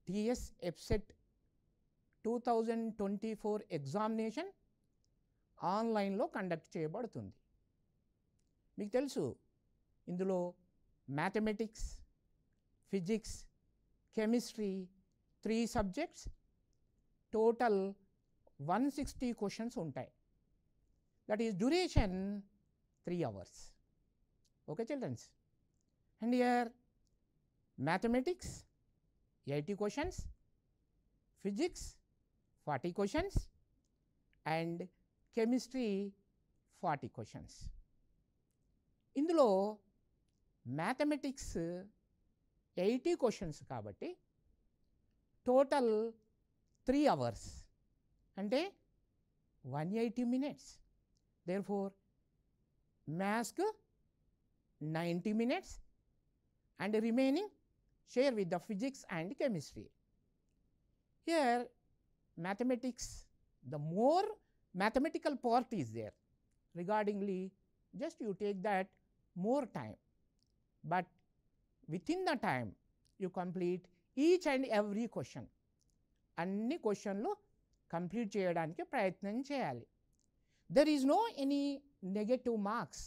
TS EAPCET 2024 examination ఆన్లైన్లో conduct చేయబడుతుంది. మీకు తెలుసు ఇందులో mathematics, physics, chemistry 3 subjects, total 160 questions ఉంటాయి. That is duration 3 hours. Okay children, and here mathematics 80 questions, physics 40 questions and chemistry 40 questions. ఇందులో mathematics 80 questions కాబట్టి total 3 hours అంటే 180 minutes. Therefore maths 90 minutes and the remaining share with the physics and chemistry. Here mathematics, the more mathematical part is there, regardingly just you take that more time, but within the time you complete each and every question. అన్ని క్వశ్చన్లు complete చేయడానికి ప్రయత్నం చేయాలి. There is no any negative marks